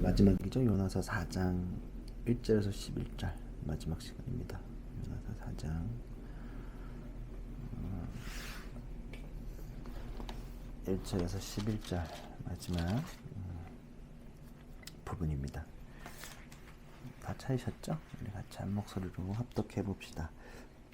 마지막이죠. 요나서 4장 1절에서 11절 마지막 시간입니다. 요나서 4장 1절에서 11절 마지막 부분입니다. 다 찾으셨죠? 우리 같이 한 목소리로 합독해 봅시다.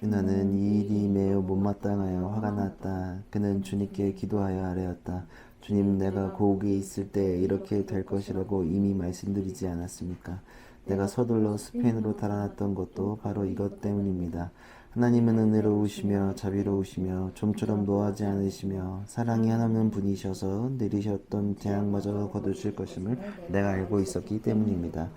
요나는 이 일이 매우 못마땅하여 화가 났다. 그는 주님께 기도하여 아뢰었다. 주님, 내가 고국에 있을 때 이렇게 될 것이라고 이미 말씀드리지 않았습니까? 내가 서둘러 스페인으로 달아났던 것도 바로 이것 때문입니다. 하나님은 은혜로우시며 자비로우시며 좀처럼 노하지 않으시며 사랑이 한없는 분이셔서 내리셨던 재앙마저 거두실 것임을 내가 알고 있었기 때문입니다.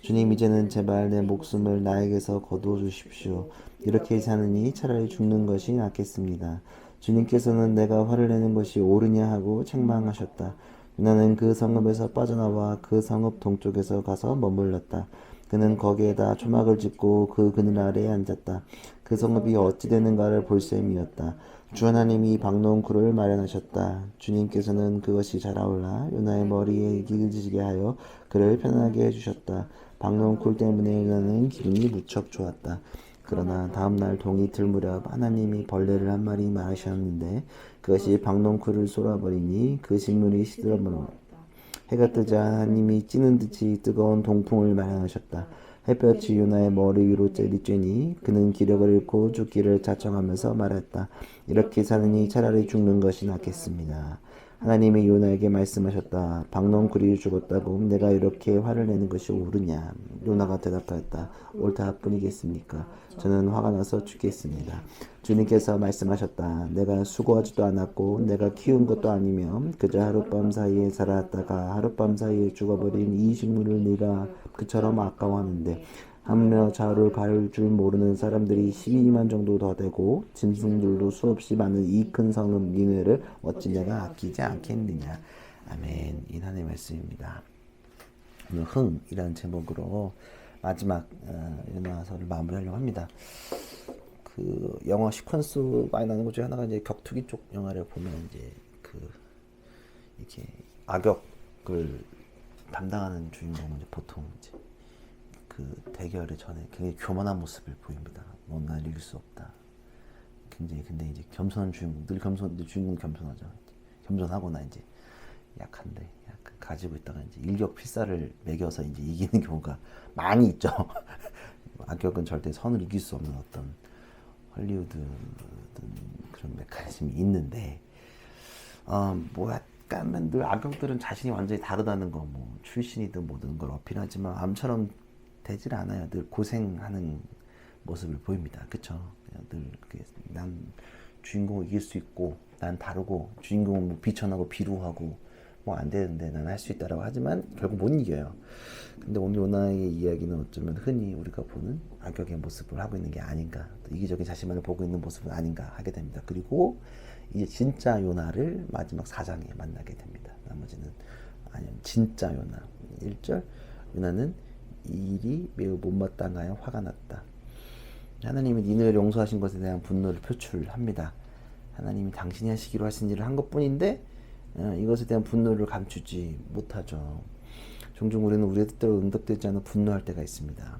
주님, 이제는 제발 내 목숨을 나에게서 거두어 주십시오. 이렇게 사느니 차라리 죽는 것이 낫겠습니다. 주님께서는 내가 화를 내는 것이 옳으냐 하고 책망하셨다. 요나는 그 성읍에서 빠져나와 그 성읍 동쪽에서 가서 머물렀다. 그는 거기에다 초막을 짓고 그 그늘 아래에 앉았다. 그 성읍이 어찌 되는가를 볼 셈이었다. 주 하나님이 박농쿨을 마련하셨다. 주님께서는 그것이 자라올라 요나의 머리에 길지게 하여 그를 편하게 해주셨다. 박농쿨 때문에 요나는 기분이 무척 좋았다. 그러나 다음날 동이틀 무렵 하나님이 벌레를 한 마리 마셨는데 그것이 박농쿨을 쏟아버리니 그 식물이 시들어버렸다. 해가 뜨자 하나님이 찌는 듯이 뜨거운 동풍을 마련하셨다. 햇볕이 요나의 머리 위로 쬐니 그는 기력을 잃고 죽기를 자청하면서 말했다. 이렇게 사느니 차라리 죽는 것이 낫겠습니다. 하나님이 요나에게 말씀하셨다. 박농쿨이 죽었다고 내가 이렇게 화를 내는 것이 옳으냐? 요나가 대답하였다. 옳다 뿐이겠습니까? 저는 화가 나서 죽겠습니다. 주님께서 말씀하셨다. 내가 수고하지도 않았고 내가 키운 것도 아니며 그저 하룻밤 사이에 자랐다가 하룻밤 사이에 죽어버린 이 식물을 네가 그처럼 아까워하는데 하물며 좌우를 가릴 줄 모르는 사람들이 12만 정도 더 되고 짐승들도 수없이 많은 이 큰 성읍 니느웨를 어찌 내가 아끼지 않겠느냐. 아멘. 이 하나님의 말씀입니다. 오늘 흥이라는 제목으로 마지막 요나서를 마무리하려고 합니다. 그 영화 시퀀스 많이 나는 것 중에 하나가 이제 격투기 쪽 영화를 보면 이제 그 이렇게 악역을 담당하는 주인공은 이제 보통 이제 그 대결의 전에 굉장히 교만한 모습을 보입니다. 못 날 이길 수 없다. 굉장히 근데 이제 겸손한 주인공, 늘 주인공 겸손하죠. 겸손하거나 이제 약한데 약간 가지고 있다가 이제 일격필사를 매겨서 이제 이기는 경우가 많이 있죠. 악역은 절대 선을 이길 수 없는 어떤 헐리우드 그런 메커니즘이 있는데 뭐 약간 늘 악역들은 자신이 완전히 다르다는 거, 뭐 출신이든 뭐든 걸 어필하지만 암처럼 되질 않아요. 늘 고생하는 모습을 보입니다. 그쵸? 늘 난 주인공을 이길 수 있고 난 다르고 주인공은 뭐 비천하고 비루하고 뭐 안 되는데 난 할 수 있다라고 하지만 결국 못 이겨요. 근데 오늘 요나의 이야기는 어쩌면 흔히 우리가 보는 악역의 모습을 하고 있는 게 아닌가, 또 이기적인 자신만을 보고 있는 모습은 아닌가 하게 됩니다. 그리고 이제 진짜 요나를 마지막 4장에 만나게 됩니다. 나머지는 아니면 진짜 요나 1절 요나는 이 일이 매우 못마땅하여 화가 났다. 하나님이 니느웨를 용서하신 것에 대한 분노를 표출합니다. 하나님이 당신이 하시기로 하신 일을 한 것뿐인데 이것에 대한 분노를 감추지 못하죠. 종종 우리는 우리의 뜻대로 응답되지 않아 분노할 때가 있습니다.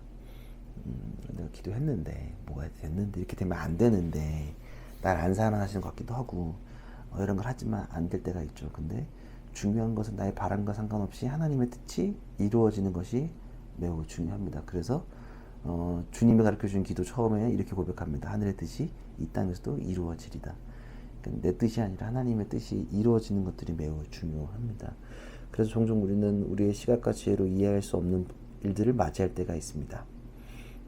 내가 기도했는데 뭐가 됐는데 이렇게 되면 안 되는데 날 안 사랑하시는 것 같기도 하고 이런 걸 하지만 안 될 때가 있죠. 근데 중요한 것은 나의 바람과 상관없이 하나님의 뜻이 이루어지는 것이 매우 중요합니다. 그래서 주님이 가르쳐준 기도 처음에 이렇게 고백합니다. 하늘의 뜻이 이 땅에서도 이루어지리다. 그러니까 내 뜻이 아니라 하나님의 뜻이 이루어지는 것들이 매우 중요합니다. 그래서 종종 우리는 우리의 시각과 지혜로 이해할 수 없는 일들을 맞이할 때가 있습니다.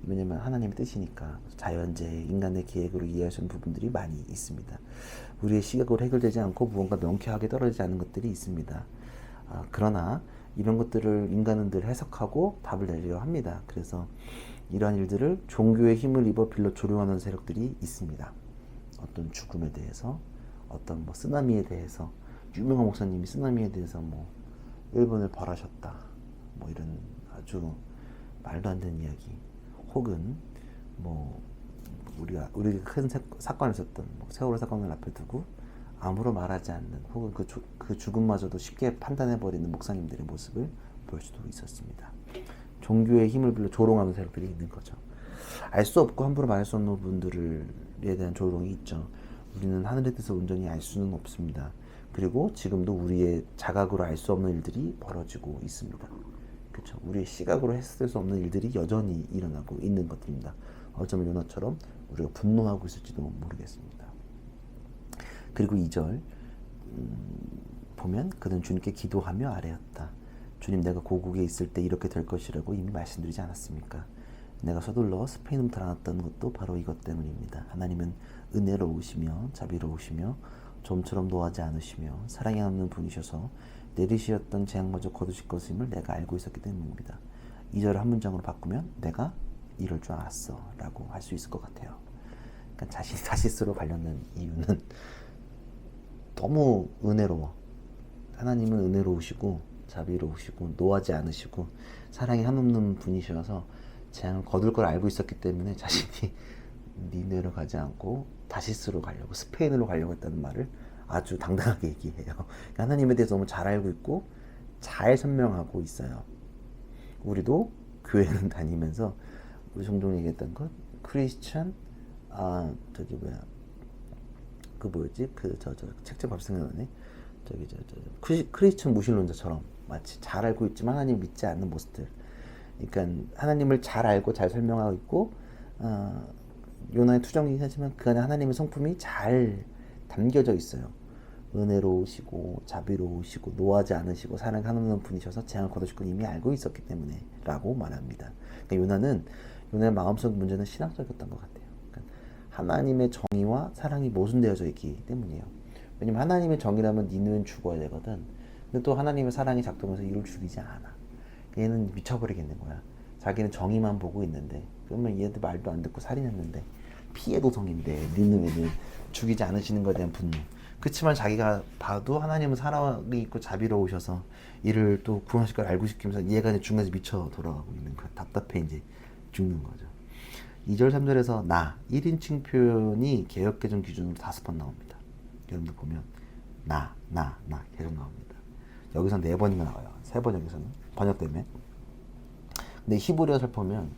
왜냐하면 하나님의 뜻이니까 자연재해, 인간의 계획으로 이해할 수 있는 부분들이 많이 있습니다. 우리의 시각으로 해결되지 않고 무언가 명쾌하게 떨어지지 않은 것들이 있습니다. 그러나 이런 것들을 인간은 늘 해석하고 답을 내려고 합니다. 그래서 이러한 일들을 종교의 힘을 입어 빌려 조롱하는 세력들이 있습니다. 어떤 죽음에 대해서, 어떤 뭐 쓰나미에 대해서, 유명한 목사님이 쓰나미에 대해서 뭐 일본을 벌하셨다, 뭐 이런 아주 말도 안 되는 이야기, 혹은 뭐 우리가 큰 사건을 있었던 뭐 세월호 사건을 앞에 두고 아무런 말하지 않는, 혹은 그 죽음마저도 쉽게 판단해버리는 목사님들의 모습을 볼 수도 있었습니다. 종교의 힘을 빌려 조롱하는 세력들이 있는 거죠. 알 수 없고 함부로 말할 수 없는 분들에 대한 조롱이 있죠. 우리는 하늘에 대해서 온전히 알 수는 없습니다. 그리고 지금도 우리의 자각으로 알 수 없는 일들이 벌어지고 있습니다. 그렇죠. 우리의 시각으로 했을 수 없는 일들이 여전히 일어나고 있는 것들입니다. 어쩌면 요나처럼 우리가 분노하고 있을지도 모르겠습니다. 그리고 2절 보면 그는 주님께 기도하며 아뢰었다. 주님, 내가 고국에 있을 때 이렇게 될 것이라고 이미 말씀드리지 않았습니까? 내가 서둘러 스페인으로 달아났던 것도 바로 이것 때문입니다. 하나님은 은혜로우시며 자비로우시며 좀처럼 노하지 않으시며 사랑이 없는 분이셔서 내리시었던 재앙마저 거두실 것임을 내가 알고 있었기 때문입니다. 2절을 한 문장으로 바꾸면 내가 이럴 줄 알았어 라고 할 수 있을 것 같아요. 그러니까 자신이 다시스로 관련된 이유는 너무 은혜로워. 하나님은 은혜로우시고 자비로우시고 노하지 않으시고 사랑이 한없는 분이셔서 재앙을 거둘 걸 알고 있었기 때문에 자신이 니네로 가지 않고 다시스로 가려고, 스페인으로 가려고 했다는 말을 아주 당당하게 얘기해요. 그러니까 하나님에 대해서 너무 잘 알고 있고 잘 설명하고 있어요. 우리도 교회는 다니면서 우리 종종 얘기했던 것, 크리스천 책제 밥 생각나네. 크리스천 무신론자처럼 마치 잘 알고 있지만 하나님 믿지 않는 모습들. 그러니까 하나님을 잘 알고 잘 설명하고 있고 요나의 투정이긴 하지만 그 안에 하나님의 성품이 잘 담겨져 있어요. 은혜로우시고 자비로우시고 노하지 않으시고 사랑 한없는 분이셔서 재앙을 거두실 건 이미 알고 있었기 때문에 라고 말합니다. 그러니까 요나의 마음속 문제는 신학적이었던 것 같아요. 그러니까 하나님의 정의와 사랑이 모순되어져 있기 때문이에요. 왜냐면 하나님의 정의라면 니느웨는 죽어야 되거든. 근데 또 하나님의 사랑이 작동해서 이를 죽이지 않아. 얘는 미쳐버리겠는 거야. 자기는 정의만 보고 있는데, 그러면 얘들 말도 안 듣고 살인했는데 피해 도성인데 니느웨는 죽이지 않으시는 것에 대한 분노. 그렇지만 자기가 봐도 하나님은 사랑이 있고 자비로우셔서 이를 또 구원하실 걸 알고 싶으면서 얘가 이제 중간에서 미쳐 돌아가고 있는 거야. 답답해 이제 죽는 거죠. 2절 3절에서 나 1인칭 표현이 개역개정 기준으로 5번 나옵니다. 여러분들 보면 나 계속 나옵니다. 여기서 4번인가 나와요. 3번 여기서는 번역 때문에. 근데 히브리어를 보면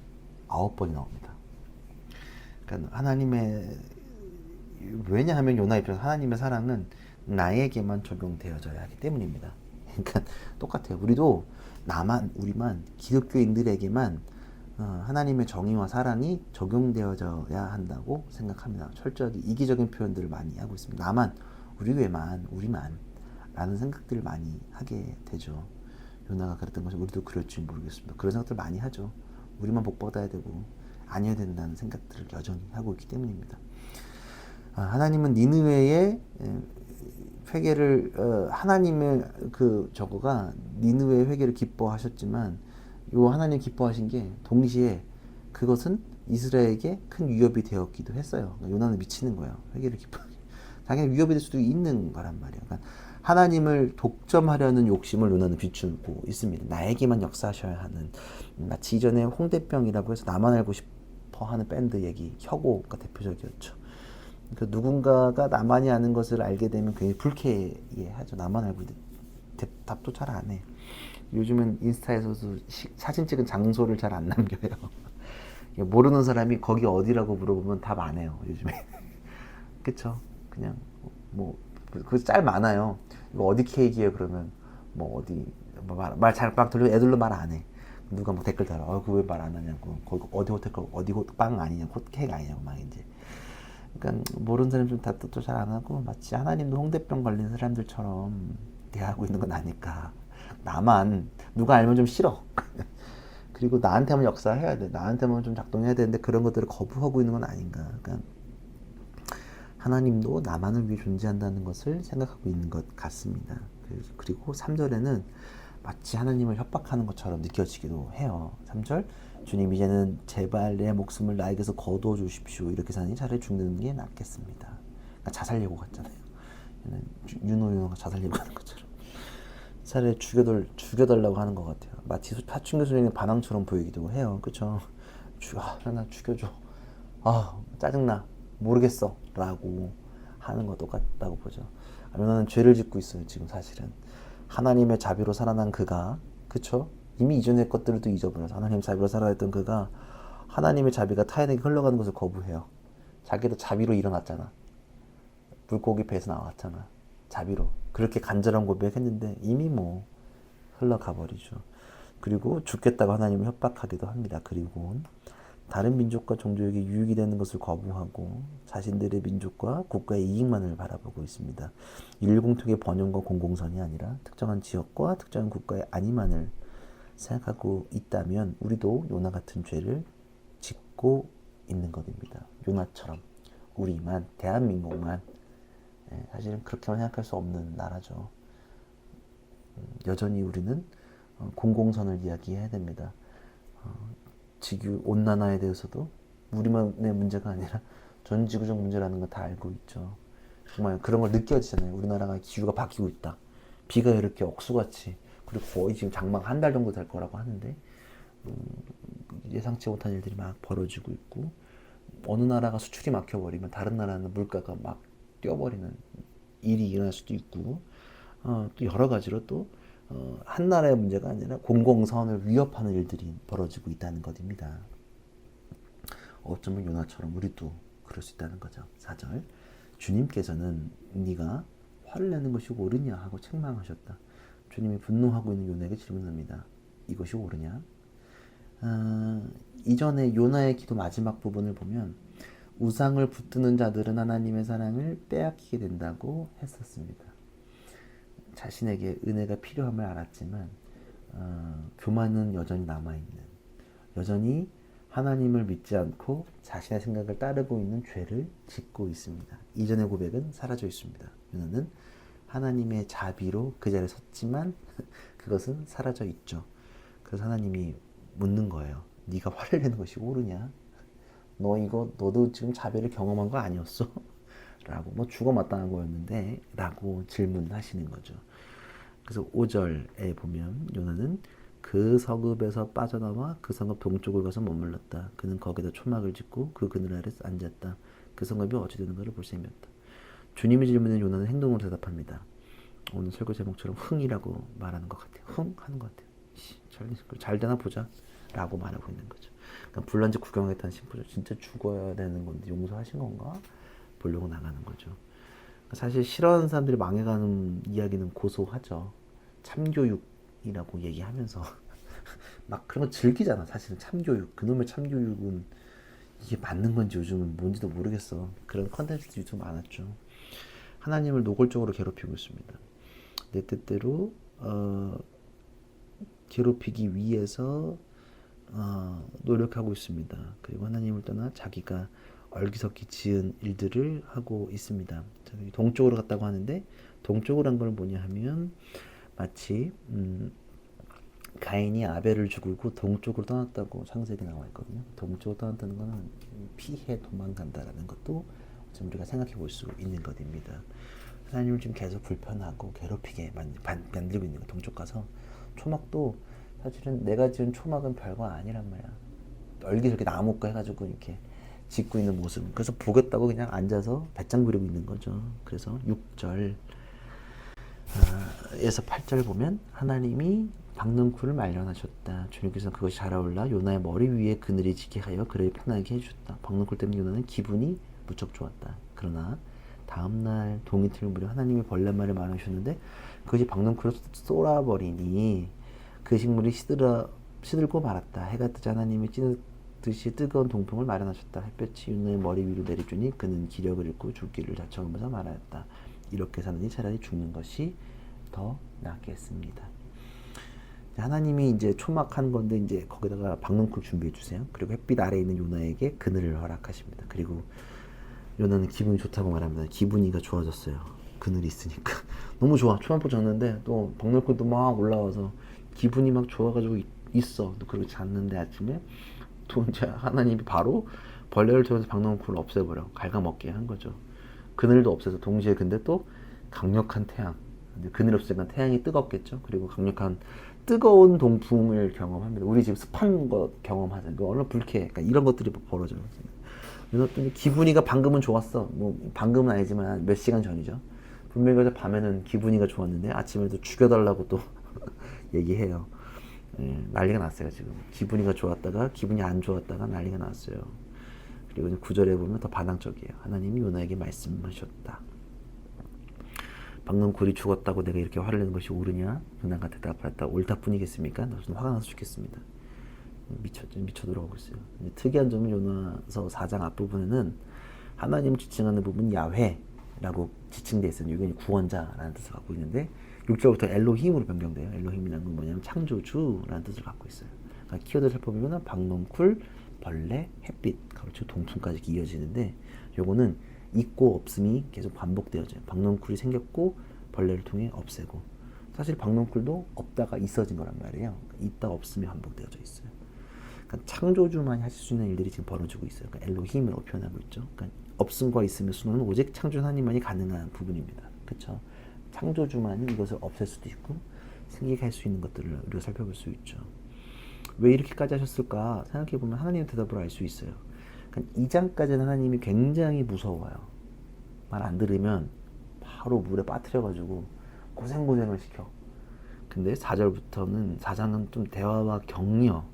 9번이 나옵니다. 그러니까 왜냐하면 요나 입장에서 하나님의 사랑은 나에게만 적용되어져야 하기 때문입니다. 그러니까 똑같아요. 우리만 기독교인들에게만 하나님의 정의와 사랑이 적용되어져야 한다고 생각합니다. 철저하게 이기적인 표현들을 많이 하고 있습니다. 나만, 우리만 라는 생각들을 많이 하게 되죠. 요나가 그랬던 것이 우리도 그럴지 모르겠습니다. 그런 생각들 많이 하죠. 우리만 복받아야 되고 아니어야 된다는 생각들을 여전히 하고 있기 때문입니다. 하나님은 니느웨의 회개를 하나님의 저거가 니느웨의 회개를 기뻐하셨지만 요 하나님 기뻐하신 게 동시에 그것은 이스라엘에게 큰 위협이 되었기도 했어요. 그러니까 요나는 미치는 거예요. 회개를 기뻐하게. 당연히 위협이 될 수도 있는 거란 말이에요. 그러니까 하나님을 독점하려는 욕심을 요나는 비추고 있습니다. 나에게만 역사하셔야 하는, 마치 이전에 홍대병이라고 해서 나만 알고 싶어 하는 밴드 얘기, 혁오가 대표적이었죠. 그 누군가가 나만이 아는 것을 알게 되면 굉장히 불쾌해하죠. 나만 알고 있는데 답도 잘 안 해. 요즘은 인스타에서도 사진 찍은 장소를 잘 안 남겨요. 모르는 사람이 거기 어디라고 물어보면 답 안 해요. 요즘에. 그쵸? 그냥 그 짤 많아요. 이거 어디 케이크예요? 그러면 어디 말 잘 막 들려 애들로 말 안 해. 누가 댓글 달아. 그거 왜 말 안 하냐고. 거기 어디 호텔 어디 빵 아니냐고, 케이크 아니냐고 막 이제. 그러니까 모르는 사람 좀 답도 잘 안 하고 마치 하나님도 홍대병 걸린 사람들처럼 대하고 있는 건 아닐까. 나만 누가 알면 좀 싫어. 그리고 나한테만 역사해야 돼. 나한테만 좀 작동해야 되는데 그런 것들을 거부하고 있는 건 아닌가. 그러니까 하나님도 나만을 위해 존재한다는 것을 생각하고 있는 것 같습니다. 그리고 3절에는 마치 하나님을 협박하는 것처럼 느껴지기도 해요. 3절, 주님 제발 내 목숨을 나에게서 거두어 주십시오. 이렇게 사니 차라리 죽는 게 낫겠습니다. 그러니까 자살 예고 같잖아요. 윤호가 자살 예고하는 것처럼 차라리 죽여달라고 하는 것 같아요. 마치 파충류 소년의 반항처럼 보이기도 해요. 그쵸? 나 죽여줘. 짜증나. 모르겠어. 라고 하는 거 똑같다고 보죠. 요나는 죄를 짓고 있어요. 지금 사실은. 하나님의 자비로 살아난 그가, 그쵸? 이미 이전의 것들을 또 잊어버려서 하나님의 자비로 살아왔던 그가 하나님의 자비가 타인에게 흘러가는 것을 거부해요. 자기도 자비로 일어났잖아. 물고기 배에서 나왔잖아. 자비로. 그렇게 간절한 고백했는데 이미 뭐 흘러가 버리죠. 그리고 죽겠다고 하나님을 협박하기도 합니다. 그리고 다른 민족과 종족에게 유익이 되는 것을 거부하고 자신들의 민족과 국가의 이익만을 바라보고 있습니다. 인류공통의 번영과 공공선이 아니라 특정한 지역과 특정한 국가의 안위만을 생각하고 있다면 우리도 요나 같은 죄를 짓고 있는 것입니다. 요나처럼 우리만, 대한민국만 사실은 그렇게만 생각할 수 없는 나라죠. 여전히 우리는 공공선을 이야기해야 됩니다. 지구 온난화에 대해서도 우리만의 문제가 아니라 전 지구적 문제라는 거 다 알고 있죠. 정말 그런 걸 느껴지잖아요. 우리나라가 기후가 바뀌고 있다. 비가 이렇게 억수같이 그리고 거의 지금 장마 한 달 정도 될 거라고 하는데 예상치 못한 일들이 막 벌어지고 있고 어느 나라가 수출이 막혀버리면 다른 나라는 물가가 막 뛰어버리는 일이 일어날 수도 있고 또 여러 가지로 또 한 나라의 문제가 아니라 공공선을 위협하는 일들이 벌어지고 있다는 것입니다. 어쩌면 요나처럼 우리도 그럴 수 있다는 거죠. 4절 주님께서는 네가 화를 내는 것이 옳으냐 하고 책망하셨다. 주님이 분노하고 있는 요나에게 질문합니다. 이것이 옳으냐? 이전에 요나의 기도 마지막 부분을 보면 우상을 붙드는 자들은 하나님의 사랑을 빼앗기게 된다고 했었습니다. 자신에게 은혜가 필요함을 알았지만 교만은 여전히 남아있는, 여전히 하나님을 믿지 않고 자신의 생각을 따르고 있는 죄를 짓고 있습니다. 이전의 고백은 사라져 있습니다. 요나는 하나님의 자비로 그 자리에 섰지만 그것은 사라져 있죠. 그래서 하나님이 묻는 거예요. 네가 화를 내는 것이 옳으냐? 너도 지금 자비를 경험한 거 아니었어? 라고 뭐 죽어 마땅한 거였는데 라고 질문하시는 거죠. 그래서 5절에 보면 요나는 그 성읍에서 빠져나와 그 성읍 동쪽으로 가서 머물렀다. 그는 거기다 초막을 짓고 그 그늘 아래 앉았다. 그 성읍이 어찌 되는가를 볼 셈이었다. 주님의 질문에 요나는 행동으로 대답합니다. 오늘 설교 제목처럼 흥이라고 말하는 것 같아요. 흥? 하는 것 같아요. 잘 되나 보자 라고 말하고 있는 거죠. 그러니까 불난지 구경하겠다는 심보죠. 진짜 죽어야 되는 건데 용서하신 건가? 보려고 나가는 거죠. 사실 싫어하는 사람들이 망해가는 이야기는 고소하죠. 참교육이라고 얘기하면서 막 그런 거 즐기잖아. 사실은 참교육. 그놈의 참교육은 이게 맞는 건지 요즘은 뭔지도 모르겠어. 그런 컨텐츠도 유튜브 많았죠. 하나님을 노골적으로 괴롭히고 있습니다. 내 뜻대로 괴롭히기 위해서 노력하고 있습니다. 그리고 하나님을 떠나 자기가 얼기석기 지은 일들을 하고 있습니다. 동쪽으로 갔다고 하는데 동쪽으로 한 걸 뭐냐 하면 마치 가인이 아벨을 죽이고 동쪽으로 떠났다고 창세기에 나와 있거든요. 동쪽으로 떠났다는 것은 피해 도망간다라는 것도 좀 우리가 생각해 볼 수 있는 것입니다. 하나님을 지금 계속 불편하고 괴롭히게 만들고 있는 거. 동쪽 가서 초막도 사실은 내가 지은 초막은 별거 아니란 말이야. 얼기설기 나무가 해가지고 이렇게 짓고 있는 모습. 그래서 보겠다고 그냥 앉아서 배짱 부리고 있는 거죠. 그래서 6절 에서 8절 보면 하나님이 박넝쿨을 말려하셨다. 주님께서 그것이 자라올라 요나의 머리 위에 그늘이 지게 하여 그를 편하게 해주셨다. 박넝쿨 때문에 요나는 기분이 무척 좋았다. 그러나 다음날 동이 틀 무렵 하나님이 벌레말을 말하셨는데 그것이 박넝쿨을 쏟아버리니 그 식물이 시들고 말았다. 해가 뜨자 하나님이 찌듯이 뜨거운 동풍을 마련하셨다. 햇볕이 요나의 머리 위로 내리주니 그는 기력을 잃고 죽기를 자청하면서 말하였다. 이렇게 사느니 차라리 죽는 것이 더 낫겠습니다. 하나님이 이제 초막하는 건데 이제 거기다가 박넝쿨 준비해 주세요. 그리고 햇빛 아래에 있는 요나에게 그늘을 허락하십니다. 그리고 요나는 기분이 좋다고 말합니다. 기분이가 좋아졌어요. 그늘이 있으니까 너무 좋아. 초막도 졌는데 또 박넝쿨도 막 올라와서 기분이 막 좋아가지고 있어. 그리고 잤는데 아침에 또 이제 하나님이 바로 벌레를 통해서 박넝쿨을 없애버려 갉아먹게 한 거죠. 그늘도 없애서 동시에 근데 또 강력한 태양, 그늘 없으니까 태양이 뜨겁겠죠. 그리고 강력한 뜨거운 동풍을 경험합니다. 우리 지금 습한 거 경험하잖아요. 얼마나 불쾌해. 그러니까 이런 것들이 벌어져요. 그래서 기분이가 방금은 좋았어. 뭐 방금은 아니지만 몇 시간 전이죠. 분명히 그래서 밤에는 기분이가 좋았는데 아침에도 죽여달라고 또 얘기해요. 난리가 났어요. 지금 기분이가 좋았다가 기분이 안 좋았다가 난리가 났어요. 그리고 9절에 보면 더 반항적이에요. 하나님이 요나에게 말씀하셨다. 방금 굴이 죽었다고 내가 이렇게 화를 내는 것이 옳으냐? 요나가 대답하였다. 옳다 뿐이겠습니까? 나 무슨 화가 나서 죽겠습니다. 미쳐 들어가고 있어요. 특이한 점은 요나서 4장 앞부분에는 하나님을 지칭하는 부분 야훼라고 지칭되어 있어요. 이게 구원자라는 뜻을 갖고 있는데 6절부터 엘로힘으로 변경돼요. 엘로힘이라는 건 뭐냐면 창조주라는 뜻을 갖고 있어요. 그러니까 키워드 살펴보면 박농쿨, 벌레, 햇빛, 가로치고 동풍까지 이어지는데 요거는 있고 없음이 계속 반복되어져요. 박농쿨이 생겼고 벌레를 통해 없애고 사실 박농쿨도 없다가 있어진 거란 말이에요. 있다 없음이 반복되어져 있어요. 그러니까 창조주만이 하실 수 있는 일들이 지금 벌어지고 있어요. 그러니까 엘로힘으로 표현하고 있죠. 그러니까 없음과 있음의 수는 오직 창조 하나님만이 가능한 부분입니다. 그렇죠? 창조주만이 이것을 없앨 수도 있고 생기게 할 수 있는 것들을 우리가 살펴볼 수 있죠. 왜 이렇게까지 하셨을까 생각해보면 하나님의 대답을 알 수 있어요. 그러니까 2장까지는 하나님이 굉장히 무서워요. 말 안 들으면 바로 물에 빠뜨려가지고 고생을 시켜. 근데 4장은 좀 대화와 격려,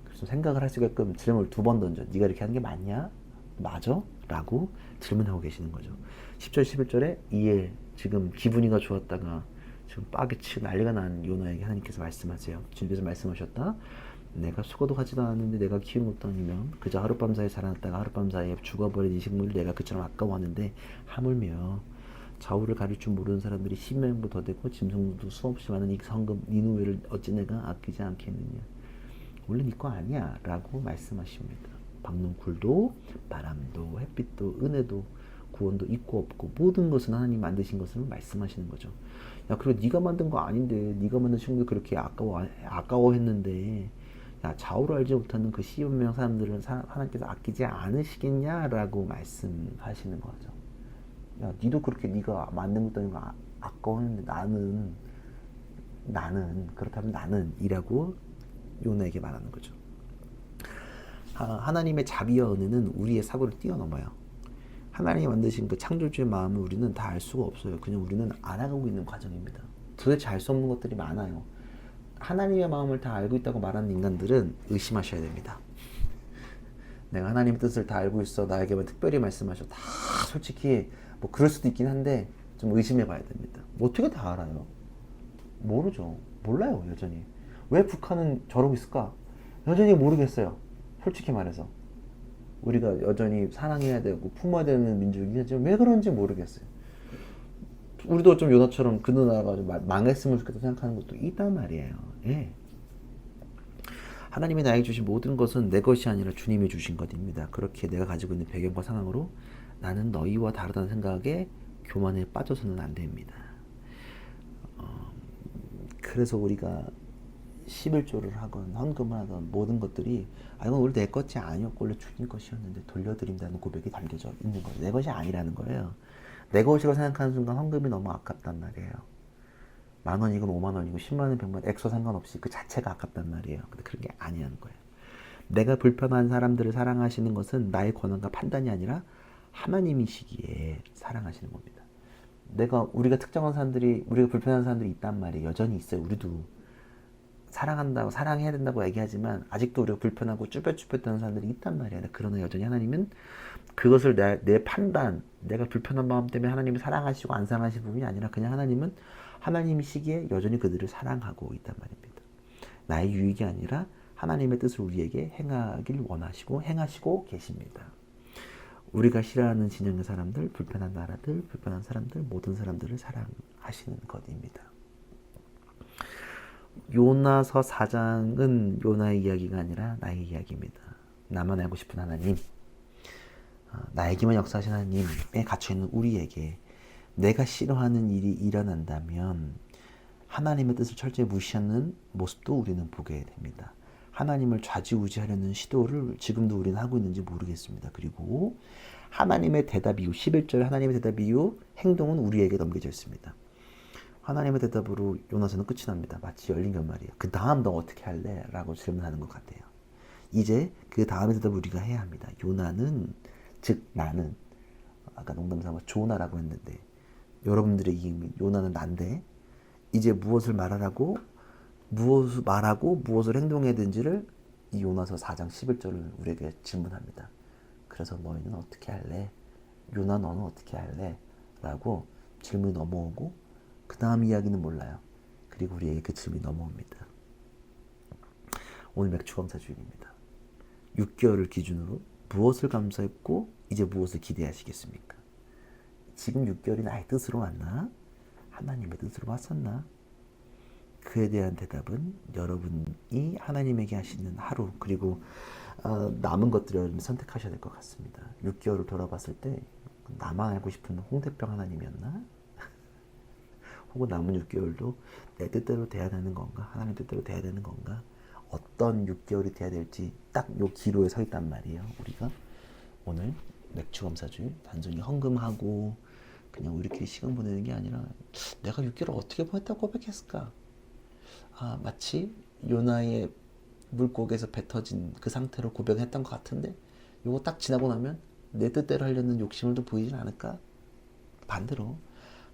그래서 생각을 할 수 있게끔 질문을 2번 던져. 네가 이렇게 하는 게 맞냐? 맞아? 라고 질문하고 계시는 거죠. 10절 11절에 이에 지금 기분이가 좋았다가 지금 빡이 치고 난리가 난 요나에게 하나님께서 말씀하세요. 주님께서 말씀하셨다. 내가 수고도 하지도 않았는데 내가 키운 것도 아니면 그저 하룻밤 사이에 살아났다가 하룻밤 사이에 죽어버린 이 식물을 내가 그처럼 아까워하는데 하물며 좌우를 가릴 줄 모르는 사람들이 10명도 더 되고 짐승도 수없이 많은 이 성금 니누웨를 어찌 내가 아끼지 않겠느냐. 원래 네 거 아니야 라고 말씀하십니다. 박농쿨도 바람도 햇빛도 은혜도 구원도 있고 없고 모든 것은 하나님 만드신 것을 말씀하시는 거죠. 야 그리고 네가 만든 거 아닌데 네가 만든 식물을 그렇게 아까워했는데 야 좌우를 알지 못하는 그 10여 명 사람들은 하나님께서 아끼지 않으시겠냐라고 말씀하시는 거죠. 야 니도 그렇게 네가 만든 것도 아니고 아까워했는데 나는 그렇다면 나는 이라고 요나에게 말하는 거죠. 하나님의 자비와 은혜는 우리의 사고를 뛰어넘어요. 하나님이 만드신 그 창조주의 마음을 우리는 다 알 수가 없어요. 그냥 우리는 알아가고 있는 과정입니다. 도대체 알 수 없는 것들이 많아요. 하나님의 마음을 다 알고 있다고 말하는 인간들은 의심하셔야 됩니다. 내가 하나님의 뜻을 다 알고 있어. 나에게만 특별히 말씀하셔. 다 솔직히 뭐 그럴 수도 있긴 한데 좀 의심해 봐야 됩니다. 뭐 어떻게 다 알아요? 모르죠. 몰라요 여전히. 왜 북한은 저러고 있을까? 여전히 모르겠어요. 솔직히 말해서. 우리가 여전히 사랑해야 되고 품어야 되는 민족이긴 하지만 왜 그런지 모르겠어요. 우리도 좀 요나처럼 그 누나가 좀 망했으면 좋겠다 생각하는 것도 있단 말이에요. 예. 하나님이 나에게 주신 모든 것은 내 것이 아니라 주님이 주신 것입니다. 그렇게 내가 가지고 있는 배경과 상황으로 나는 너희와 다르다는 생각에 교만에 빠져서는 안 됩니다. 그래서 우리가 11조를 하건 헌금을 하건 모든 것들이 이건 원래 내 것이 아니었고 원래 주님 것이었는데 돌려드린다는 고백이 담겨져 있는 거예요. 내 것이 아니라는 거예요. 내 것이라고 생각하는 순간 헌금이 너무 아깝단 말이에요. 10,000원이건 50,000원이고 100,000원 100,000원 액수 상관없이 그 자체가 아깝단 말이에요. 근데 그런 게 아니라는 거예요. 내가 불편한 사람들을 사랑하시는 것은 나의 권한과 판단이 아니라 하나님이시기에 사랑하시는 겁니다. 우리가 특정한 사람들이 우리가 불편한 사람들이 있단 말이에요. 여전히 있어요. 우리도 사랑한다고 사랑해야 된다고 얘기하지만 아직도 우리가 불편하고 쭈뼛쭈뼛하는 사람들이 있단 말이야. 그러나 여전히 하나님은 그것을 내 판단, 내가 불편한 마음 때문에 하나님을 사랑하시고 안 사랑하시는 부분이 아니라 그냥 하나님은 하나님이시기에 여전히 그들을 사랑하고 있단 말입니다. 나의 유익이 아니라 하나님의 뜻을 우리에게 행하길 원하시고 행하시고 계십니다. 우리가 싫어하는 진영의 사람들, 불편한 나라들, 불편한 사람들, 모든 사람들을 사랑하시는 것입니다. 요나서 4장은 요나의 이야기가 아니라 나의 이야기입니다. 나만 알고 싶은 하나님, 나에게만 역사하신 하나님에 갇혀있는 우리에게 내가 싫어하는 일이 일어난다면 하나님의 뜻을 철저히 무시하는 모습도 우리는 보게 됩니다. 하나님을 좌지우지하려는 시도를 지금도 우리는 하고 있는지 모르겠습니다. 그리고 하나님의 대답 이후 11절 하나님의 대답 이후 행동은 우리에게 넘겨져 있습니다. 하나님의 대답으로 요나서는 끝이 납니다. 마치 열린 결말이에요. 그 다음 너 어떻게 할래? 라고 질문하는 것 같아요. 이제 그 다음의 대답을 우리가 해야 합니다. 요나는 즉 나는 아까 농담삼아 조나라고 했는데 여러분들의 이름이 요나는 난데 이제 무엇을 말하라고 무엇을 말하고 무엇을 행동해야 되는지를 이 요나서 4장 11절을 우리에게 질문합니다. 그래서 너희는 어떻게 할래? 요나 너는 어떻게 할래? 라고 질문이 넘어오고 그 다음 이야기는 몰라요. 그리고 우리에게 그 질문이 넘어옵니다. 오늘 맥주검사 주일입니다. 6개월을 기준으로 무엇을 감사했고 이제 무엇을 기대하시겠습니까? 지금 6개월이 나의 뜻으로 왔나? 하나님의 뜻으로 왔었나? 그에 대한 대답은 여러분이 하나님에게 하시는 하루 그리고 남은 것들을 여러분이 선택하셔야 될 것 같습니다. 6개월을 돌아봤을 때 나만 알고 싶은 홍대병 하나님이었나? 혹은 남은 6개월도 내 뜻대로 돼야 되는 건가? 하나님 뜻대로 돼야 되는 건가? 어떤 6개월이 돼야 될지 딱 요 기로에 서 있단 말이에요. 우리가 오늘 맥주검사주일 단순히 헌금하고 그냥 우리끼리 시간 보내는 게 아니라 내가 6개월을 어떻게 보냈다고 고백했을까? 마치 요나의 물고기에서 뱉어진 그 상태로 고백했던 것 같은데 요거 딱 지나고 나면 내 뜻대로 하려는 욕심을 또 보이진 않을까? 반대로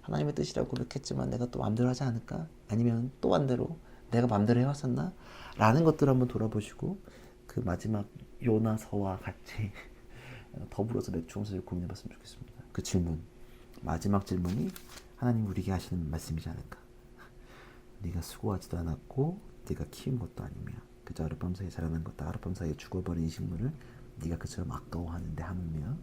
하나님의 뜻이라고 고백했지만 내가 또 마음대로 하지 않을까? 아니면 또 반대로 내가 마음대로 해왔었나? 라는 것들을 한번 돌아보시고 그 마지막 요나서와 같이 더불어서 맥주검사를 고민해봤으면 좋겠습니다. 그 질문, 마지막 질문이 하나님 우리에게 하시는 말씀이지 않을까? 네가 수고하지도 않았고 네가 키운 것도 아니며 그저 하룻밤 사이에 자라난 것도 하룻밤 사이에 죽어버린 식물을 네가 그처럼 아까워하는데 하물며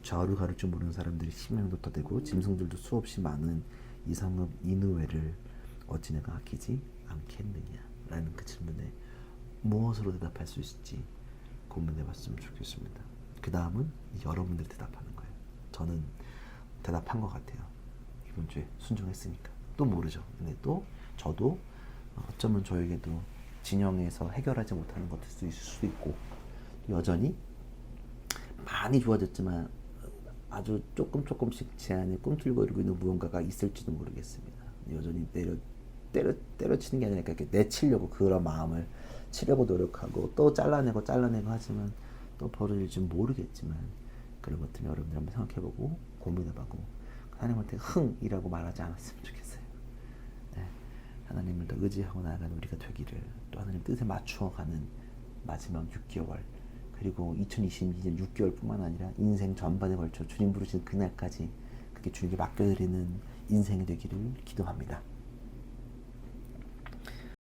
좌우를 가릴 줄 모르는 사람들이 10명도 더 되고 짐승들도 수없이 많은 이 성읍 니느웨를 어찌 내가 아끼지 않겠느냐 라는 그 질문에 무엇으로 대답할 수 있을지 고민해봤으면 좋겠습니다. 그 다음은 여러분들이 대답하는 거예요. 저는 대답한 것 같아요. 이번 주에 순종했으니까. 또 모르죠. 근데 또 저도 어쩌면 저에게도 진영에서 해결하지 못하는 것일 수 있을 수도 있고 여전히 많이 좋아졌지만 아주 조금씩 제 안에 꿈틀거리고 있는 무언가가 있을지도 모르겠습니다. 여전히 때려치는 게 아니라 이렇게 내치려고 그런 마음을 치려고 노력하고 또 잘라내고 하지만 또 벌어질지 모르겠지만 그런 것들 여러분들 한번 생각해보고 고민해보고 하나님한테 흥이라고 말하지 않았으면 좋겠어요. 네. 하나님을 더 의지하고 나아가는 우리가 되기를 또 하나님 뜻에 맞추어가는 마지막 6개월 그리고 2022년 6개월뿐만 아니라 인생 전반에 걸쳐 주님 부르신 그날까지 그게 주님께 맡겨드리는 인생이 되기를 기도합니다.